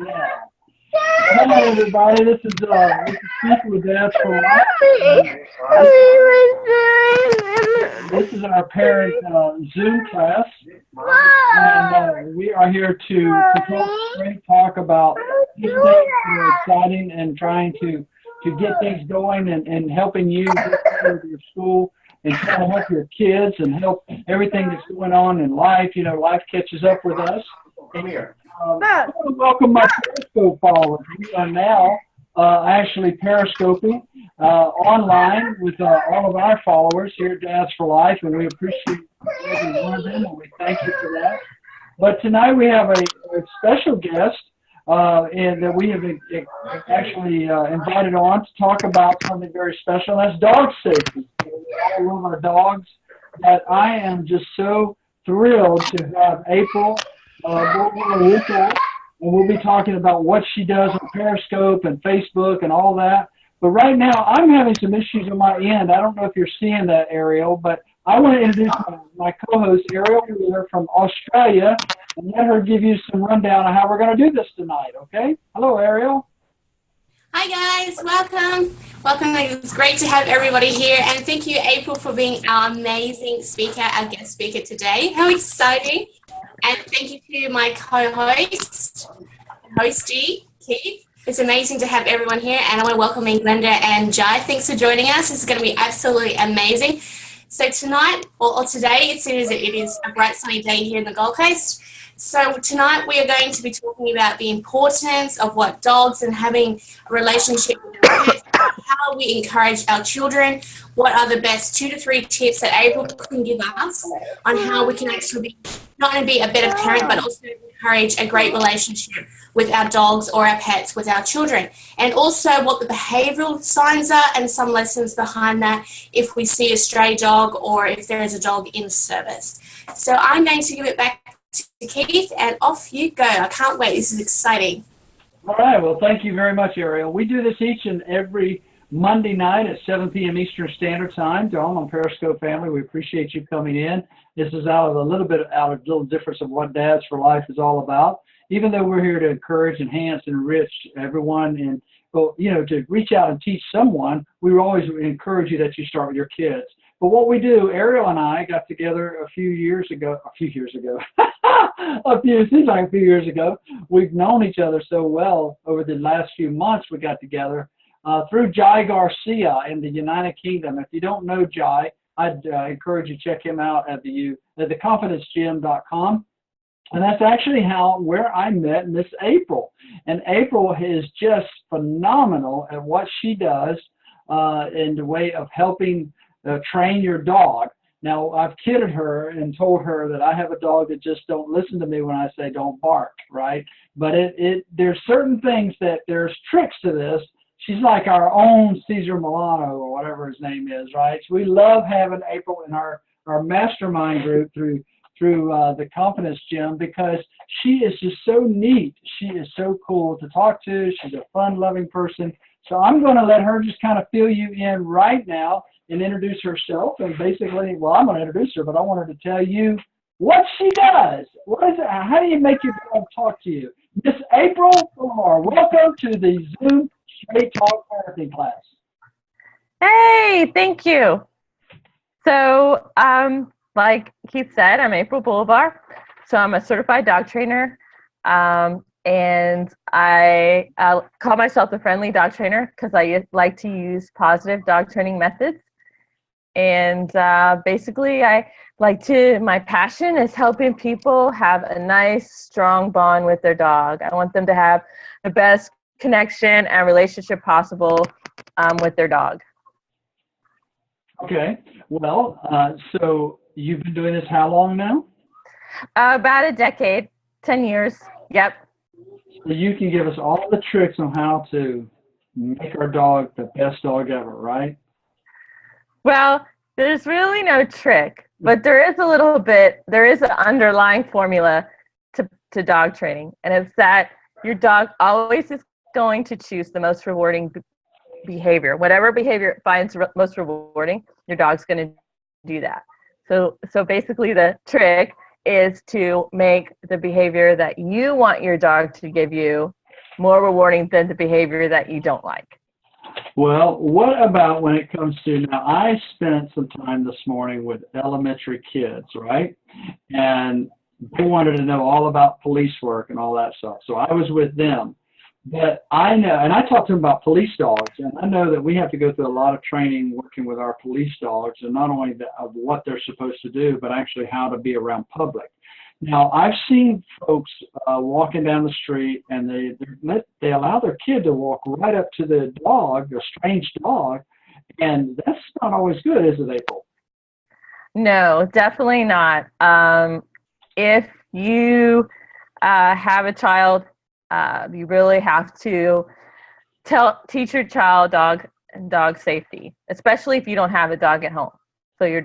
Yeah. Hello, everybody. This is Keith with Dads for Life. And this is our parent Zoom class, and we are here to talk, straight talk about just things that are exciting and trying to get things going and helping you get through your school and trying to help your kids and help everything that's going on in life. You know, life catches up with us. Come here. I want to welcome my Periscope followers. We are now actually Periscoping online with all of our followers here at Dads for Life, and we appreciate every one of them, and we thank you for that. But tonight we have a special guest and that we have actually invited on to talk about something very special, and that's dog safety. We all love our dogs, but I am just so thrilled to have April Bolivar, and we'll be talking about what she does on Periscope and Facebook and all that. But right now, I'm having some issues on my end. I don't know if you're seeing that, Ariel, but I want to introduce my co-host, Ariel Wheeler from Australia, and let her give you some rundown of how we're going to do this tonight, okay? Hello, Ariel. Hi guys, welcome. It's great to have everybody here, and thank you, April, for being our amazing speaker, our guest speaker today. How exciting. And thank you to my hosty, Keith. It's amazing to have everyone here, and I want to welcome in Glenda and Jai. Thanks for joining us. This is going to be absolutely amazing. So tonight, or today, it seems that it is a bright sunny day here in the Gold Coast. So tonight we are going to be talking about the importance of what dogs and having a relationship with our pets, how we encourage our children, what are the best 2 to 3 tips that April can give us on how we can actually be, not only be a better parent, but also encourage a great relationship with our dogs or our pets with our children. And also what the behavioural signs are and some lessons behind that if we see a stray dog or if there is a dog in service. So I'm going to give it back to Keith, and off you go. I can't wait. This is exciting. All right. Well, thank you very much, Ariel. We do this each and every Monday night at 7 p.m. Eastern Standard Time. To all on Periscope family, we appreciate you coming in. This is out of a little difference of what Dads for Life is all about. Even though we're here to encourage, enhance, enrich everyone, and to reach out and teach someone, we always encourage you that you start with your kids. But what we do, Ariel and I got together a few years ago. Seems like a few years ago. We've known each other so well over the last few months. We got together through Jai Garcia in the United Kingdom. If you don't know Jai, I'd encourage you to check him out at theconfidencegym.com. And that's actually where I met Miss April. And April is just phenomenal at what she does in the way of helping train your dog. Now, I've kidded her and told her that I have a dog that just don't listen to me when I say don't bark, right? But there's certain things that there's tricks to this. She's like our own Cesar Milano or whatever his name is, right? So we love having April in our mastermind group through the Confidence Gym because she is just so neat. She is so cool to talk to. She's a fun-loving person. So I'm going to let her just kind of fill you in right now and introduce herself. And basically, well, I'm going to introduce her, but I want her to tell you what she does. How do you make your dog talk to you? Miss April Bolivar, welcome to the Zoom Straight Talk Parenting class. Hey, thank you. So, like Keith said, I'm April Bolivar. So I'm a certified dog trainer. And I call myself a friendly dog trainer because I like to use positive dog training methods. And basically, my passion is helping people have a nice, strong bond with their dog. I want them to have the best connection and relationship possible with their dog. Okay. Well, so you've been doing this how long now? About a decade, 10 years. Yep. So you can give us all the tricks on how to make our dog the best dog ever, right? Well, there's really no trick, but there is an underlying formula to dog training. And it's that your dog always is going to choose the most rewarding behavior. Whatever behavior it finds most rewarding, your dog's going to do that. So basically the trick is to make the behavior that you want your dog to give you more rewarding than the behavior that you don't like. Well, what about when it comes to, now I spent some time this morning with elementary kids, right? And they wanted to know all about police work and all that stuff. So I was with them. But I know, and I talked to them about police dogs, and I know that we have to go through a lot of training working with our police dogs, and not only of what they're supposed to do, but actually how to be around public. Now, I've seen folks walking down the street, and they allow their kid to walk right up to the dog, a strange dog, and that's not always good, is it, April? No, definitely not. If you have a child, you really have to teach your child dog safety, especially if you don't have a dog at home. So your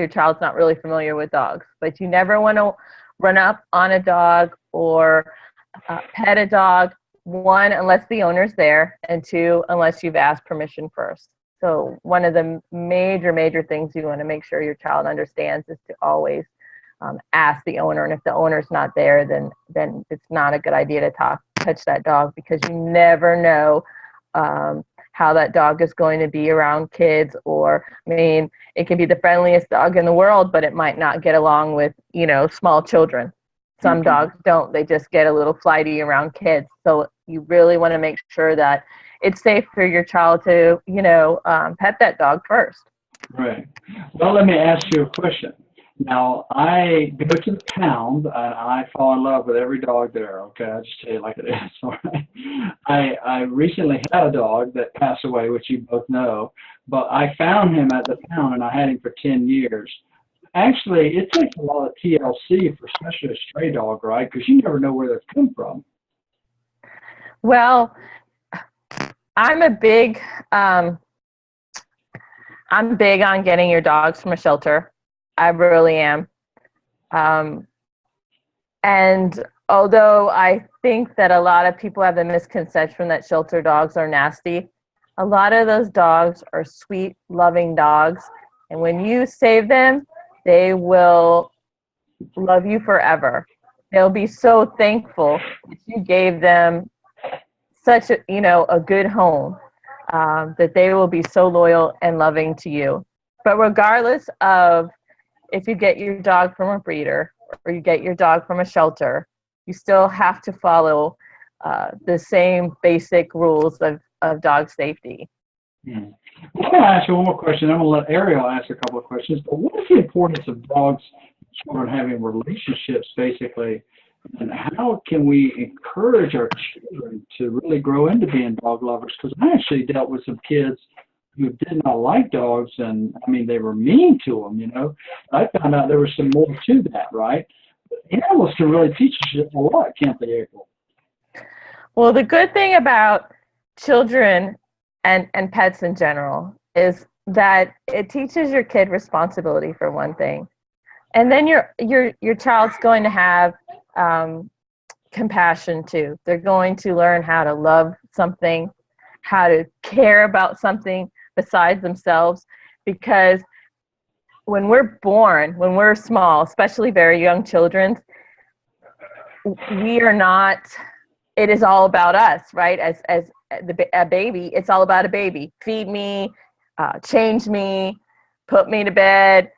child's not really familiar with dogs, but you never want to run up on a dog or pet a dog. One, unless the owner's there, and two, unless you've asked permission first. So one of the major things you want to make sure your child understands is to always ask the owner. And if the owner's not there, then it's not a good idea to touch that dog, because you never know how that dog is going to be around kids. Or, I mean, it can be the friendliest dog in the world, but it might not get along with, small children. Some dogs don't. They just get a little flighty around kids. So you really want to make sure that it's safe for your child to, pet that dog first. Right. Well, let me ask you a question. Now, I go to the pound, and I fall in love with every dog there, okay? I'll just tell you like it is, all right? I recently had a dog that passed away, which you both know, but I found him at the pound, and I had him for 10 years. Actually, it takes a lot of TLC, for especially a stray dog, right? Because you never know where they've come from. Well, I'm big on getting your dogs from a shelter. I really am. And although I think that a lot of people have the misconception that shelter dogs are nasty, a lot of those dogs are sweet, loving dogs. And when you save them, they will love you forever. They'll be so thankful that you gave them such a good home, that they will be so loyal and loving to you. But regardless of if you get your dog from a breeder or you get your dog from a shelter, you still have to follow the same basic rules of dog safety. I'm going to ask you one more question. I'm going to let Ariel ask a couple of questions. But what is the importance of dogs and children having relationships, basically? And how can we encourage our children to really grow into being dog lovers? Because I actually dealt with some kids who did not like dogs, and I mean, they were mean to them, I found out there was some more to that, right? But animals can really teach us a lot, can't they, April? Well, the good thing about children and pets in general is that it teaches your kid responsibility, for one thing. And then your child's going to have compassion too. They're going to learn how to love something, how to care about something besides themselves, because when we're born, when we're small, especially very young children, we are not, it is all about us, right? As a baby, it's all about a baby. Feed me, change me, put me to bed.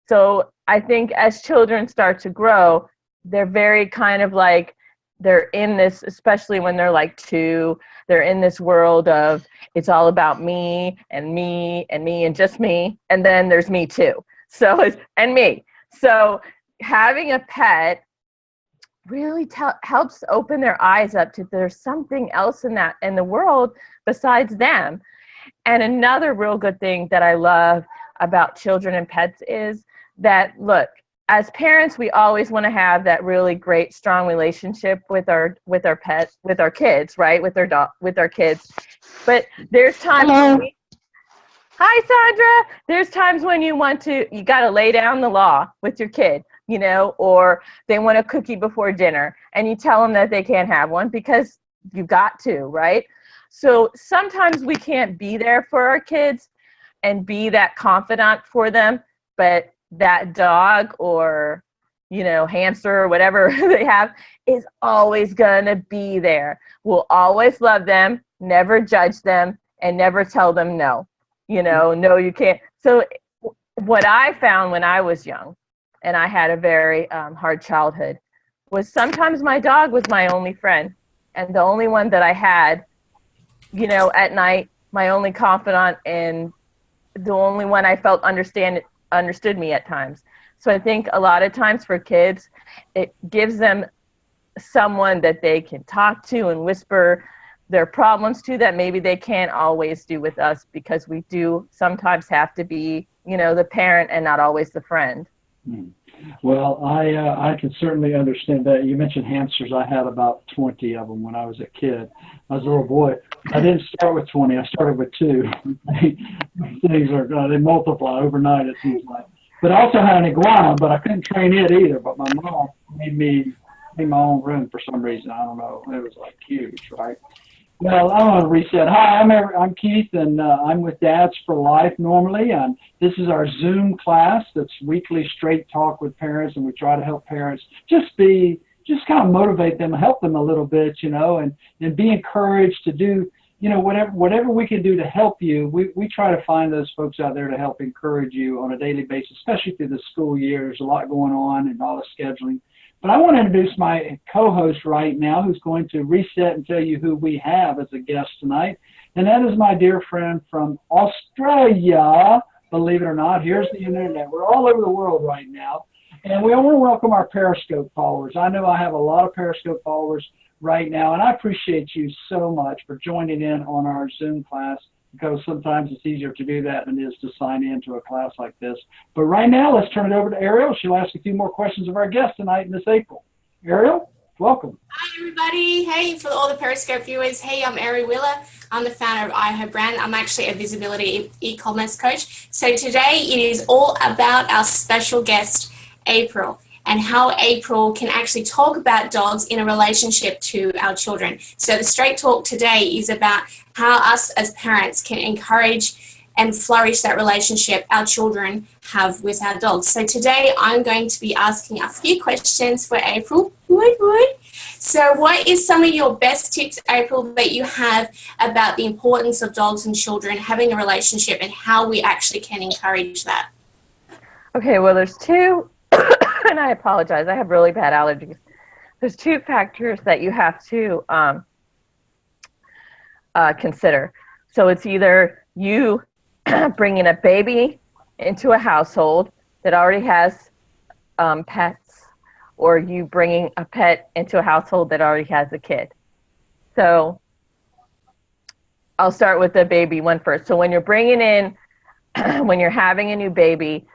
So I think as children start to grow, they're very kind of like, they're in this, especially when they're like 2, they're in this world of it's all about me and me and me and just me. And then there's me too. So it's, and me. So having a pet really helps open their eyes up to there's something else in the world besides them. And another real good thing that I love about children and pets is that, look, as parents, we always want to have that really great, strong relationship with our pets, with our kids, right? With our kids. But there's times hi, Sandra. There's times when you got to lay down the law with your kid, or they want a cookie before dinner, and you tell them that they can't have one because you got to, right? So sometimes we can't be there for our kids and be that confidant for them, but that dog or hamster or whatever they have is always going to be there. We'll always love them, never judge them, and never tell them no. No, you can't. So what I found when I was young, and I had a very hard childhood, was sometimes my dog was my only friend and the only one that I had, at night, my only confidant, and the only one I felt understood me at times. So I think a lot of times for kids, it gives them someone that they can talk to and whisper their problems to that maybe they can't always do with us, because we do sometimes have to be, the parent and not always the friend. Well, I can certainly understand that. You mentioned hamsters. I had about 20 of them when I was a kid. I was a little boy. I didn't start with 20. I started with 2. Things they multiply overnight, it seems like. But I also had an iguana, but I couldn't train it either. But my mom made me in my own room for some reason. I don't know. It was like huge, right? Well, I want to reset. Hi, I'm Keith, and I'm with Dads for Life normally. This is our Zoom class that's weekly straight talk with parents, and we try to help parents just kind of motivate them, help them a little bit, and be encouraged to do, whatever we can do to help you. We try to find those folks out there to help encourage you on a daily basis, especially through the school year. There's a lot going on and all the scheduling. But I want to introduce my co-host right now, who's going to reset and tell you who we have as a guest tonight. And that is my dear friend from Australia, believe it or not. Here's the internet. We're all over the world right now. And we want to welcome our Periscope followers. I know I have a lot of Periscope followers right now, and I appreciate you so much for joining in on our Zoom class, because sometimes it's easier to do that than it is to sign into a class like this. But right now, let's turn it over to Ariel. She'll ask a few more questions of our guest tonight, Miss April. Ariel, welcome. Hi, everybody. Hey, for all the Periscope viewers. Hey, I'm Ariel Wheeler. I'm the founder of iHer Brand. I'm actually a visibility e-commerce coach. So today it is all about our special guest, April, and how April can actually talk about dogs in a relationship to our children. So the straight talk today is about how us as parents can encourage and flourish that relationship our children have with our dogs. So today I'm going to be asking a few questions for April. So what is some of your best tips, April, that you have about the importance of dogs and children having a relationship and how we actually can encourage that? Okay, well, there's 2, and I apologize, I have really bad allergies. There's 2 factors that you have to consider. So it's either you bringing a baby into a household that already has pets, or you bringing a pet into a household that already has a kid. So I'll start with the baby one first. So when you're bringing in, when you're having a new baby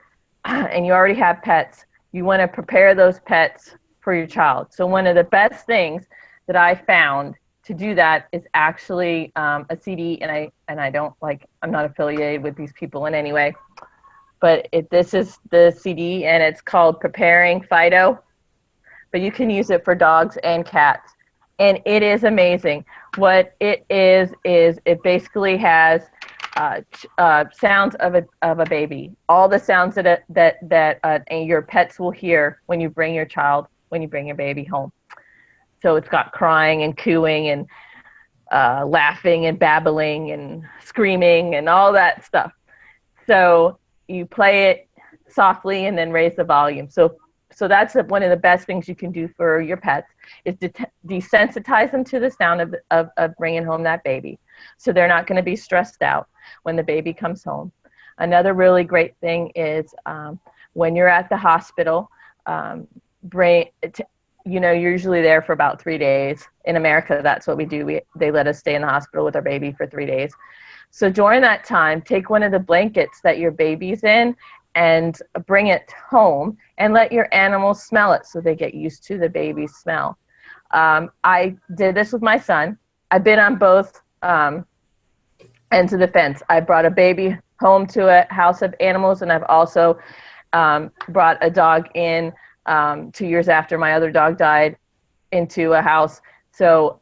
and you already have pets, you want to prepare those pets for your child. So one of the best things that I found to do that is actually a CD, and I'm not affiliated with these people in any way, but this is the CD, and it's called Preparing Fido, but you can use it for dogs and cats, and it is amazing. What it is it basically has sounds of a baby, all the sounds that your pets will hear when you bring your baby home. So it's got crying and cooing and laughing and babbling and screaming and all that stuff. So you play it softly and then raise the volume. So that's one of the best things you can do for your pets, is to desensitize them to the sound of bringing home that baby, so they're not going to be stressed out when the baby comes home. Another really great thing is when you're at the hospital, you're usually there for about 3 days. In America, that's what we do. They let us stay in the hospital with our baby for 3 days. So during that time, take one of the blankets that your baby's in and bring it home and let your animals smell it so they get used to the baby's smell. I did this with my son. I've been on both ends of the fence. I brought a baby home to a house of animals, and I've also brought a dog in 2 years after my other dog died into a house. So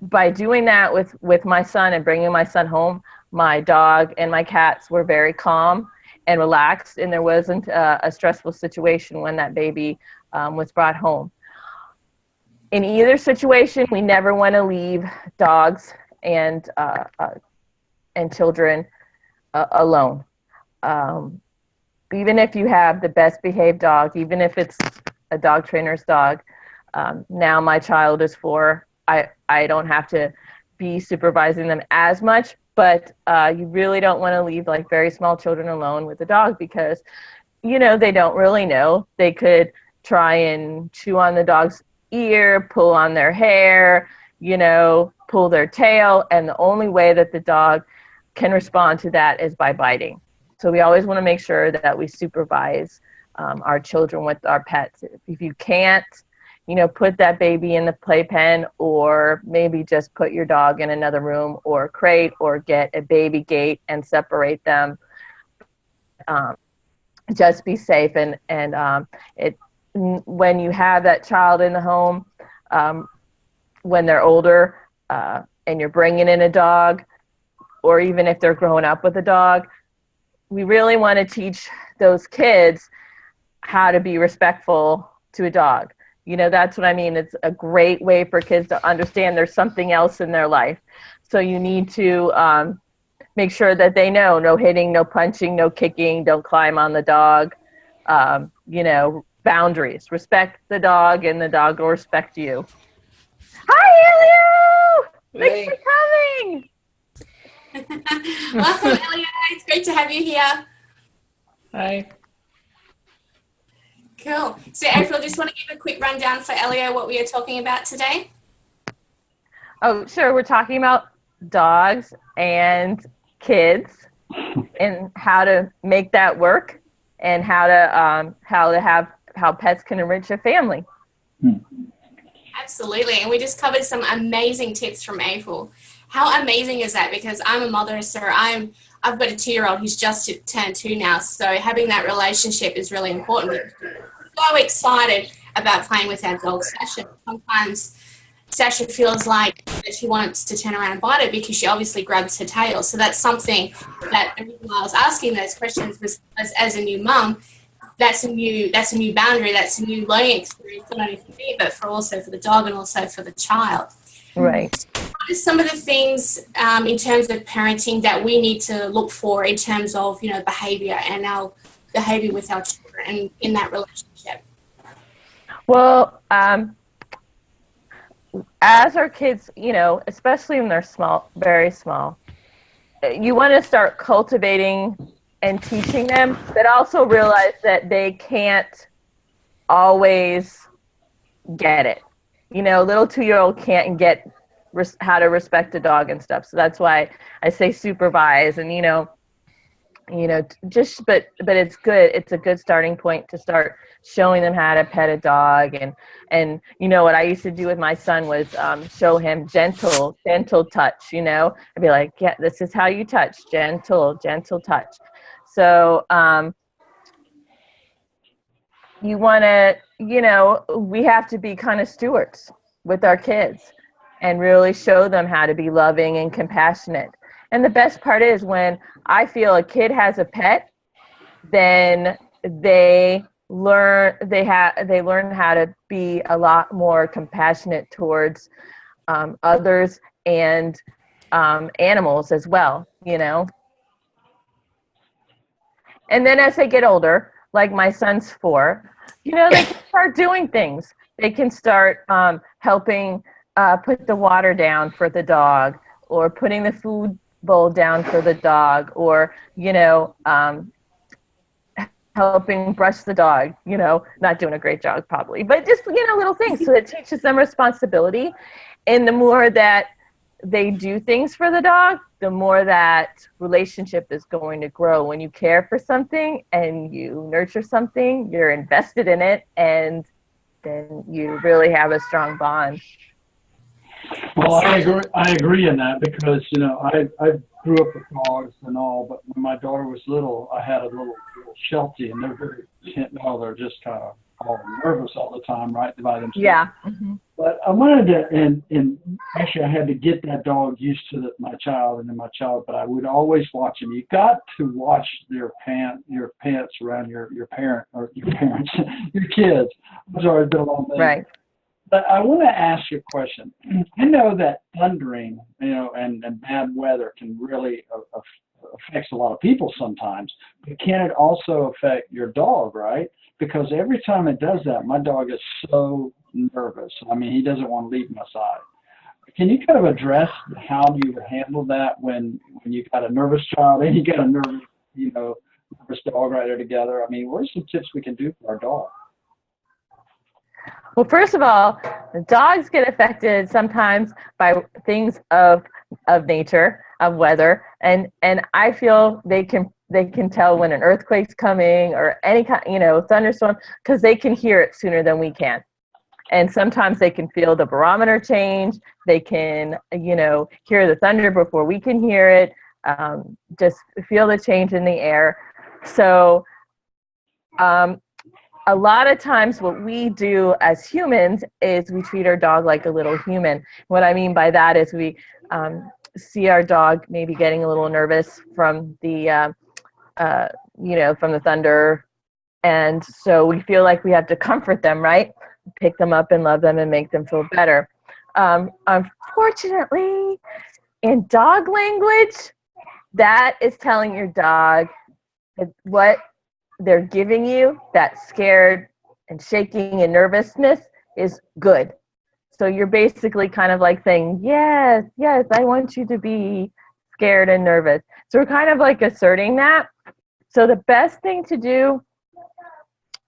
by doing that with my son and bringing my son home, my dog and my cats were very calm, and relaxed, and there wasn't a stressful situation when that baby was brought home. In either situation, we never want to leave dogs and children alone. Even if you have the best behaved dog, even if it's a dog trainer's dog, now my child is 4. I don't have to be supervising them as much, but you really don't want to leave like very small children alone with a dog because, you know, they don't really know. They could try and chew on the dog's ear, pull on their hair, you know, pull their tail, and the only way that the dog can respond to that is by biting. So we always want to make sure that we supervise our children with our pets. If you can't, you know, put that baby in the playpen, or maybe just put your dog in another room or crate, or get a baby gate and separate them. Just be safe. And when you have that child in the home, when they're older, and you're bringing in a dog, or even if they're growing up with a dog, we really want to teach those kids how to be respectful to a dog. You know, that's what I mean. It's a great way for kids to understand there's something else in their life. So you need to make sure that they know no hitting, no punching, no kicking, don't climb on the dog, you know, boundaries. Respect the dog and the dog will respect you. Hi, Elio! Thanks for coming! Welcome, Elio. It's great to have you here. Hi. Cool. So, April, just want to give a quick rundown for Elio what we are talking about today. Oh, sure. We're talking about dogs and kids and how to make that work, and how pets can enrich a family. Absolutely. And we just covered some amazing tips from April. How amazing is that? Because I'm a mother, so I've got a 2-year-old who's just turned 2 now. So having that relationship is really important. We're so excited about playing with our dog, Sasha. Sometimes Sasha feels like that she wants to turn around and bite her because she obviously grabs her tail. So that's something that the reason why I was asking those questions was as a new mum, that's a new boundary, that's a new learning experience, not only for me, but also for the dog and also for the child. Right. What are some of the things in terms of parenting that we need to look for in terms of, you know, behavior and our behavior with our children and in that relationship? Well, as our kids, you know, especially when they're small, very small, you want to start cultivating and teaching them, but also realize that they can't always get it. You know, little 2-year-old can't get how to respect a dog and stuff. So that's why I say supervise, and just but it's good. It's a good starting point to start showing them how to pet a dog. And you know what I used to do with my son was show him gentle touch. You know, I'd be like, yeah, this is how you touch, gentle touch. So you want to, you know, we have to be kind of stewards with our kids and really show them how to be loving and compassionate. And the best part is when I feel a kid has a pet, then they learn how to be a lot more compassionate towards others and animals as well, you know. And then as they get older, like my son's 4, you know, they can start doing things. They can start helping put the water down for the dog, or putting the food bowl down for the dog, or, you know, helping brush the dog, you know, not doing a great job probably, but just, you know, little things. So it teaches them responsibility. And the more that they do things for the dog, the more that relationship is going to grow. When you care for something and you nurture something, you're invested in it, and then you really have a strong bond. Well, I agree in that, because, you know, I grew up with dogs and all, but when my daughter was little, I had a little Sheltie, and they're very, they're just kind of all nervous all the time, right, by themselves. Yeah. Mm-hmm. But I wanted to, and actually I had to get that dog used to my child and then my child, but I would always watch him. You got to watch your pants around your parent or your parents, your kids. I'm sorry, it's been a long day. Right. But I want to ask you a question. I know that thundering, and bad weather can really affects a lot of people sometimes, but can it also affect your dog, right? Because every time it does that, my dog is so nervous. I mean, he doesn't want to leave my side. Can you kind of address how you would handle that when you got a nervous child and you got a nervous, nervous dog right there together? I mean, what are some tips we can do for our dog? Well, first of all, dogs get affected sometimes by things of nature, of weather, and I feel they can tell when an earthquake's coming or any kind, thunderstorm, because they can hear it sooner than we can. And sometimes they can feel the barometer change. They can, hear the thunder before we can hear it. Just feel the change in the air. So, a lot of times what we do as humans is we treat our dog like a little human. What I mean by that is we see our dog maybe getting a little nervous from the, from the thunder. And so we feel like we have to comfort them, right? Pick them up and love them and make them feel better. Unfortunately, in dog language, that is telling your dog that what they're giving you, that scared and shaking and nervousness, is good. So you're basically kind of like saying, yes, I want you to be scared and nervous. So we're kind of like asserting that. So the best thing to do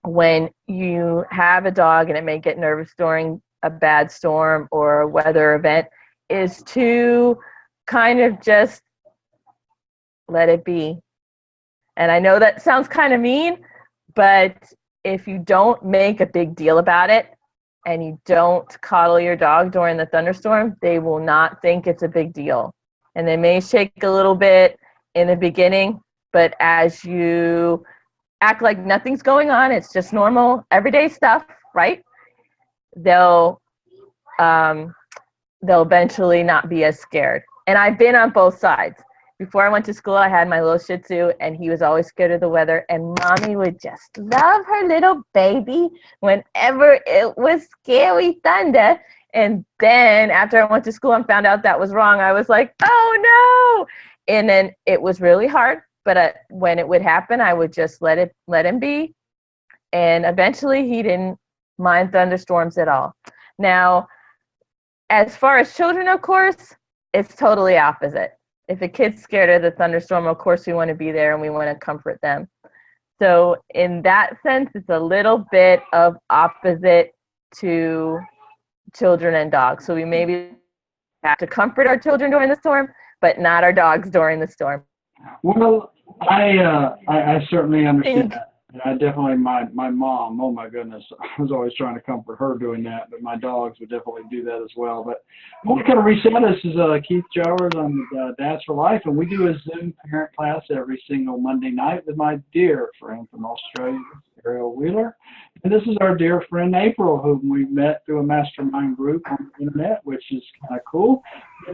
when you have a dog and it may get nervous during a bad storm or a weather event is to kind of just let it be. And I know that sounds kind of mean, but if you don't make a big deal about it and you don't coddle your dog during the thunderstorm, they will not think it's a big deal. And they may shake a little bit in the beginning, but as you act like nothing's going on, it's just normal, everyday stuff, right? They'll eventually not be as scared. And I've been on both sides. Before I went to school, I had my little Shih Tzu, and he was always scared of the weather. And Mommy would just love her little baby whenever it was scary thunder. And then after I went to school and found out that was wrong, I was like, oh no! And then it was really hard. But when it would happen, I would just let him be. And eventually, he didn't mind thunderstorms at all. Now, as far as children, of course, it's totally opposite. If a kid's scared of the thunderstorm, of course we want to be there and we want to comfort them. So in that sense, it's a little bit of opposite to children and dogs. So we maybe have to comfort our children during the storm, but not our dogs during the storm. Well, I certainly understand that. And I definitely, my mom, oh my goodness, I was always trying to comfort her doing that, but my dogs would definitely do that as well. But I want to kind of reset. This is Keith Jowers. I'm with Dads for Life, and we do a Zoom parent class every single Monday night with my dear friend from Australia, Ariel Wheeler. And this is our dear friend April, whom we met through a mastermind group on the internet, which is kind of cool.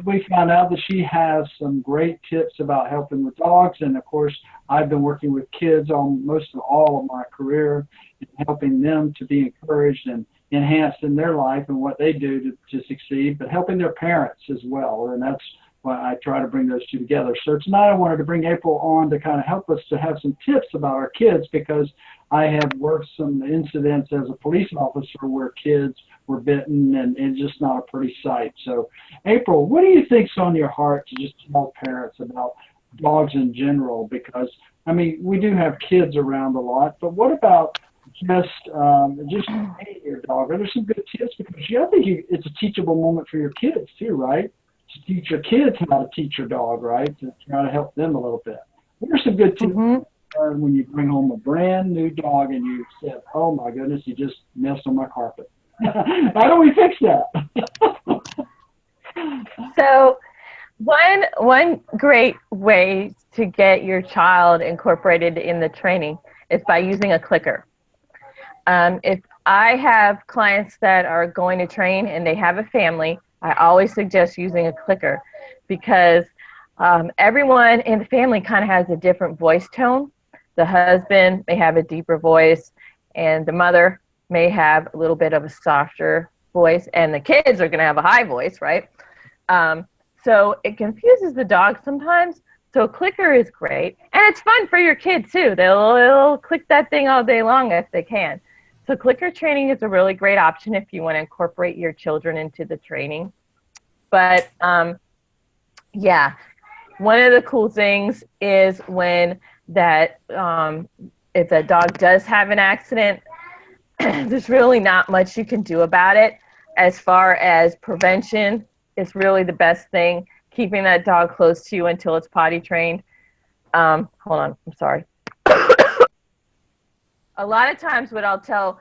We found out that she has some great tips about helping with dogs, and of course, I've been working with kids on most of all of my career and helping them to be encouraged and enhanced in their life and what they do to succeed, but helping their parents as well. And that's why I try to bring those two together. So tonight I wanted to bring April on to kind of help us to have some tips about our kids, because I have worked some incidents as a police officer where kids were bitten, and it's just not a pretty sight. So April, what do you think's on your heart to just tell parents about dogs in general? Because I mean, we do have kids around a lot, but what about just training your dog? Are there some good tips? Because I think it's a teachable moment for your kids too, right? To teach your kids how to teach your dog, right? To try to help them a little bit. What are some good tips when you bring home a brand new dog and you said, "Oh my goodness, you just messed on my carpet"? How do we fix that? So one great way to get your child incorporated in the training is by using a clicker. If I have clients that are going to train and they have a family. I always suggest using a clicker because everyone in the family kind of has a different voice tone. The husband may have a deeper voice, and the mother may have a little bit of a softer voice, and the kids are going to have a high voice, right? So it confuses the dog sometimes. So a clicker is great, and it's fun for your kids too. They'll click that thing all day long if they can. So clicker training is a really great option if you want to incorporate your children into the training. But yeah, one of the cool things is when that if a dog does have an accident, there's really not much you can do about it. As far as prevention is really the best thing, keeping that dog close to you until it's potty trained. Hold on, I'm sorry. A lot of times what I'll tell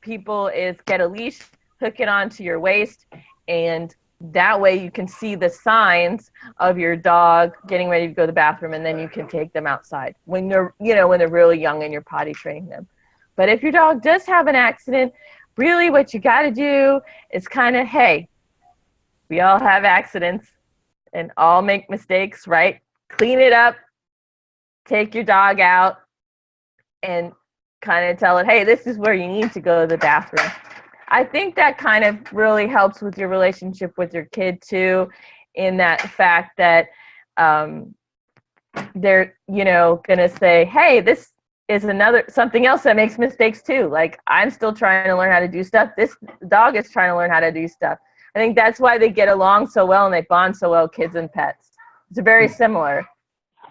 people is get a leash, hook it onto your waist, and that way you can see the signs of your dog getting ready to go to the bathroom, and then you can take them outside when they're, when they're really young and you're potty training them. But if your dog does have an accident, really what you got to do is kind of, hey, we all have accidents and all make mistakes, right? Clean it up, take your dog out, and kind of tell it, hey, this is where you need to go to the bathroom. I think that kind of really helps with your relationship with your kid too, in that fact that they're, going to say, hey, this is something else that makes mistakes too. Like, I'm still trying to learn how to do stuff. This dog is trying to learn how to do stuff. I think that's why they get along so well and they bond so well, kids and pets. It's very similar.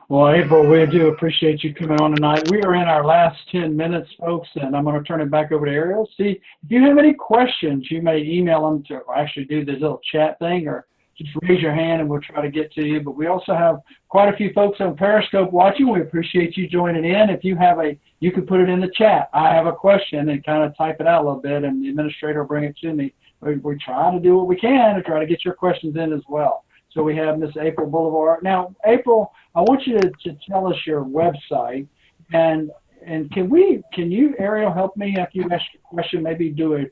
Well, April, we do appreciate you coming on tonight. We are in our last 10 minutes, folks, and I'm going to turn it back over to Ariel. See, if you have any questions, you may email them to, or actually do this little chat thing, or just raise your hand and we'll try to get to you. But we also have quite a few folks on Periscope watching. We appreciate you joining in. If you have you can put it in the chat. I have a question, and kind of type it out a little bit, and the administrator will bring it to me. We try to do what we can to try to get your questions in as well. So we have Miss April Bolivar. Now, April, I want you to tell us your website, and can you, Ariel, help me after you ask your question, maybe do a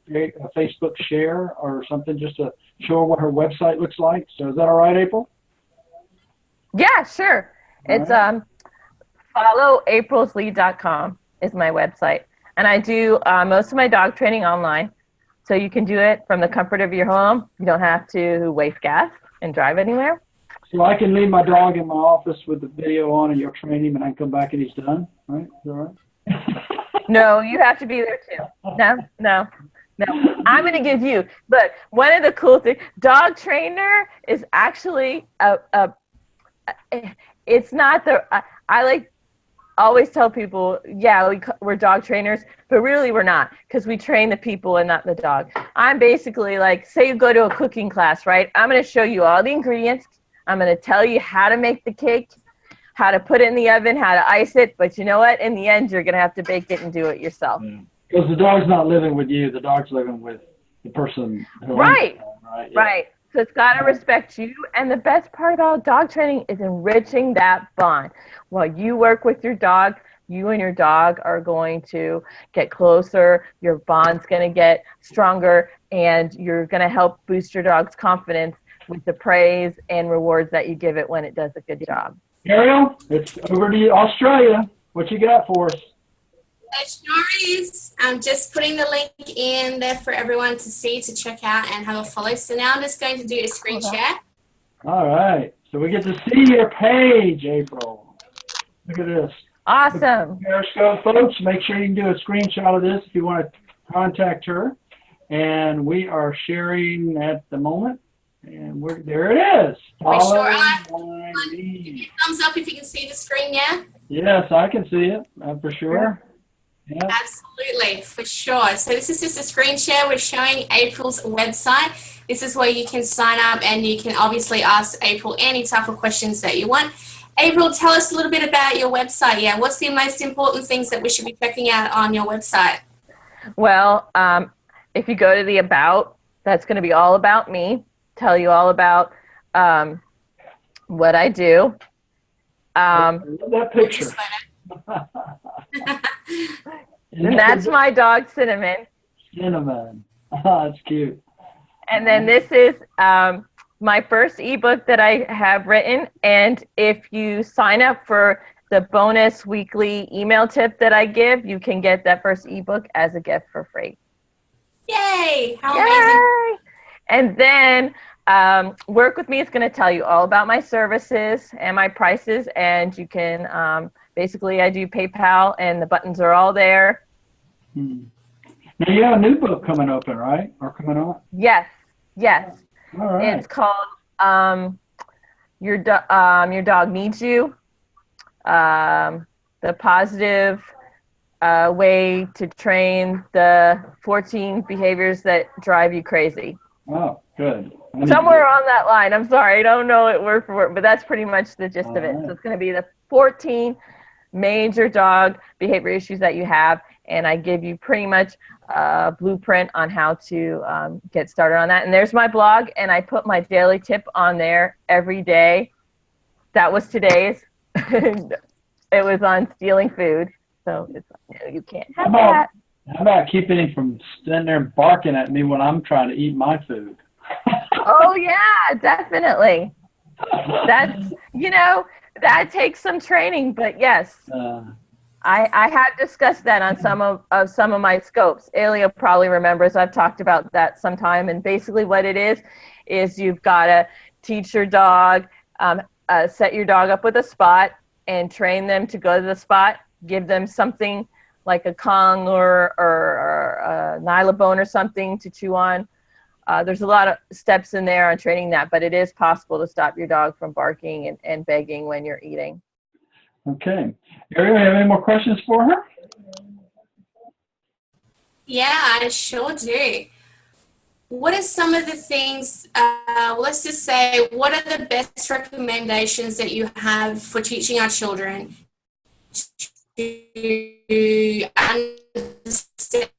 Facebook share or something just to show her what her website looks like? So is that all right, April? Yeah, sure. It's followaprilslead.com is my website, and I do most of my dog training online. So you can do it from the comfort of your home. You don't have to waste gas and drive anywhere. So I can leave my dog in my office with the video on, and you'll train him, and I can come back and he's done, right? Is that right? No, you have to be there too. No. I'm going to give you. But one of the cool things, dog trainer is actually it's not I like always tell people, yeah, we're dog trainers, but really we're not, because we train the people and not the dog. I'm basically like, say you go to a cooking class, right? I'm going to show you all the ingredients. I'm going to tell you how to make the cake, how to put it in the oven, how to ice it. But you know what? In the end, you're going to have to bake it and do it yourself. Because the dog's not living with you. The dog's living with the person who right. Right. Yeah. Right. So it's got to respect you. And the best part about dog training is enriching that bond. While you work with your dog, you and your dog are going to get closer. Your bond's going to get stronger, and you're going to help boost your dog's confidence with the praise and rewards that you give it when it does a good job. Ariel, it's over to you, Australia. What you got for us? Stories. I'm just putting the link in there for everyone to see, to check out and have a follow. So now I'm just going to do a screen share. All right. So we get to see your page, April. Look at this. Awesome. Periscope, folks, make sure you can do a screenshot of this if you want to contact her. And we are sharing at the moment. And there it is. We sure are. Thumbs up if you can see the screen, yeah? Yes, I can see it, for sure. Yeah. Absolutely, for sure. So this is just a screen share. We're showing April's website. This is where you can sign up, and you can obviously ask April any type of questions that you want. April, tell us a little bit about your website. Yeah, what's the most important things that we should be checking out on your website? Well, if you go to the About, that's going to be all about me. Tell you all about what I do. I love that picture. And that's my dog, Cinnamon. Cinnamon. Oh, that's cute. And then this is my first ebook that I have written. And if you sign up for the bonus weekly email tip that I give, you can get that first ebook as a gift for free. Yay! How amazing. And then Work With Me is going to tell you all about my services and my prices. And you can, basically, I do PayPal, and the buttons are all there. Now, you have a new book coming open, right? Or coming on? Yes. All right. It's called Your Dog Needs You. The positive way to train the 14 behaviors that drive you crazy. Oh, good. Somewhere on that line. I'm sorry, I don't know it word for word, but that's pretty much the gist of it. So it's going to be the 14 major dog behavior issues that you have, and I give you pretty much a blueprint on how to get started on that. And there's my blog, and I put my daily tip on there every day. That was today's. It was on stealing food, so it's, you can't have that. How about keeping him from standing there barking at me when I'm trying to eat my food? Oh, yeah, definitely. That's, that takes some training, but yes. I have discussed that on some of my scopes. Alia probably remembers I've talked about that sometime, and basically what it is you've got to teach your dog, set your dog up with a spot and train them to go to the spot, give them something like a Kong or a Nylabone or something to chew on. There's a lot of steps in there on training that, but it is possible to stop your dog from barking and begging when you're eating. Okay. Ariel, have any more questions for her? Yeah, I sure do. What are some of the things, let's just say, what are the best recommendations that you have for teaching our children to understand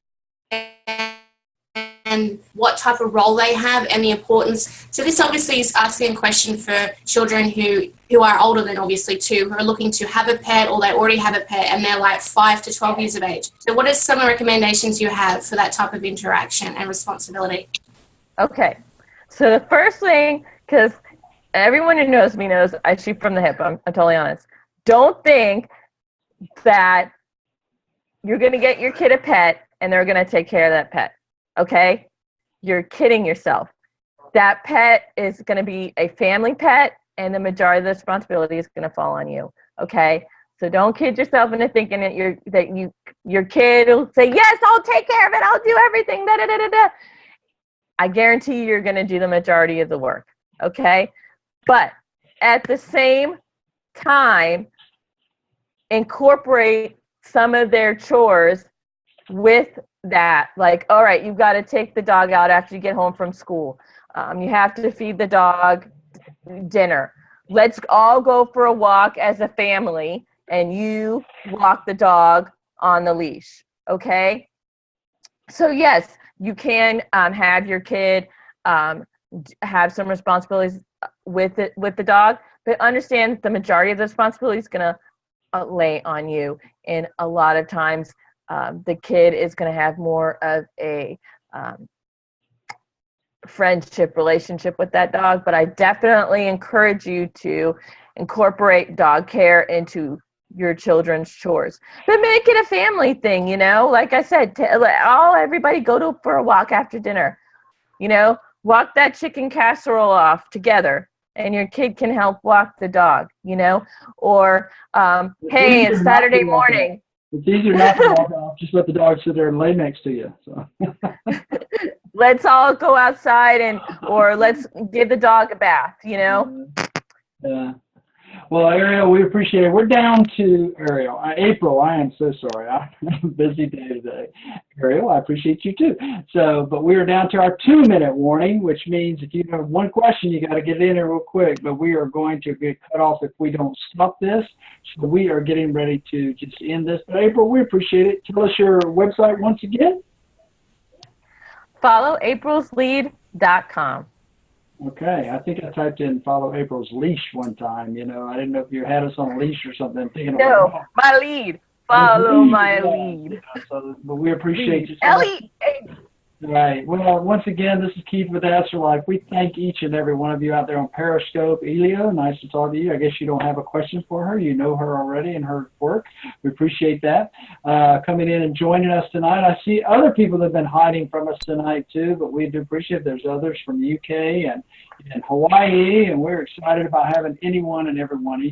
what type of role they have and the importance? So this obviously is asking a question for children who are older than obviously 2, who are looking to have a pet, or they already have a pet and they're like 5 to 12 years of age. So what are some of the recommendations you have for that type of interaction and responsibility? Okay. So the first thing, because everyone who knows me knows I shoot from the hip. I'm totally honest. Don't think that you're going to get your kid a pet and they're going to take care of that pet. Okay? You're kidding yourself. That pet is going to be a family pet, and the majority of the responsibility is going to fall on you. Okay? So don't kid yourself into thinking that your kid will say, yes, I'll take care of it. I'll do everything. Da, da, da, da, da. I guarantee you're going to do the majority of the work. Okay? But at the same time, incorporate some of their chores with that. Like, all right, you've got to take the dog out after you get home from school. You have to feed the dog dinner. Let's all go for a walk as a family, and you walk the dog on the leash. Okay? So yes, you can have your kid have some responsibilities with the dog, but understand the majority of the responsibility is going to lay on you. And a lot of times the kid is going to have more of a friendship relationship with that dog. But I definitely encourage you to incorporate dog care into your children's chores, but make it a family thing. Like I said, everybody go for a walk after dinner. Walk that chicken casserole off together, and your kid can help walk the dog. Or hey, it's Saturday morning. It's easier not to walk off. Just let the dog sit there and lay next to you. So. Let's all go outside or let's give the dog a bath. Yeah. Well, Ariel, we appreciate it. We're down to April. I am so sorry. I have a busy day today. Ariel, I appreciate you too. But we are down to our 2-minute warning, which means if you have one question, you got to get in there real quick. But we are going to get cut off if we don't stop this. So we are getting ready to just end this. But April, we appreciate it. Tell us your website once again. FollowAprilsLead.com. Okay, I think I typed in follow April's leash one time. I didn't know if you had us on a leash or something. No, my lead. Follow my lead. But we appreciate you. Ellie. Right. Well, once again, this is Keith with Afterlife. We thank each and every one of you out there on Periscope. Elio, nice to talk to you. I guess you don't have a question for her. You know her already and her work. We appreciate that. Coming in and joining us tonight. I see other people that have been hiding from us tonight, too, but we do appreciate it. There's others from the UK and Hawaii, and we're excited about having anyone and everyone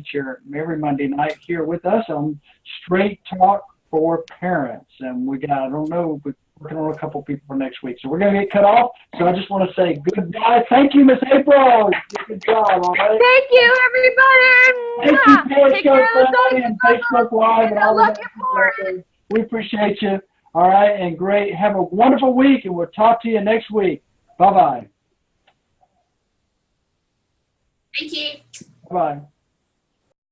every Monday night here with us on Straight Talk for Parents. And we got, I don't know, we're working on a couple people for next week. So we're going to get cut off. So I just want to say goodbye. Thank you, Miss April. Good job, all right? Thank you, everybody. Thank you, Take care of Periscope and Facebook Live and all that. We appreciate you. All right, and great. Have a wonderful week, and we'll talk to you next week. Bye-bye. Thank you. Bye-bye.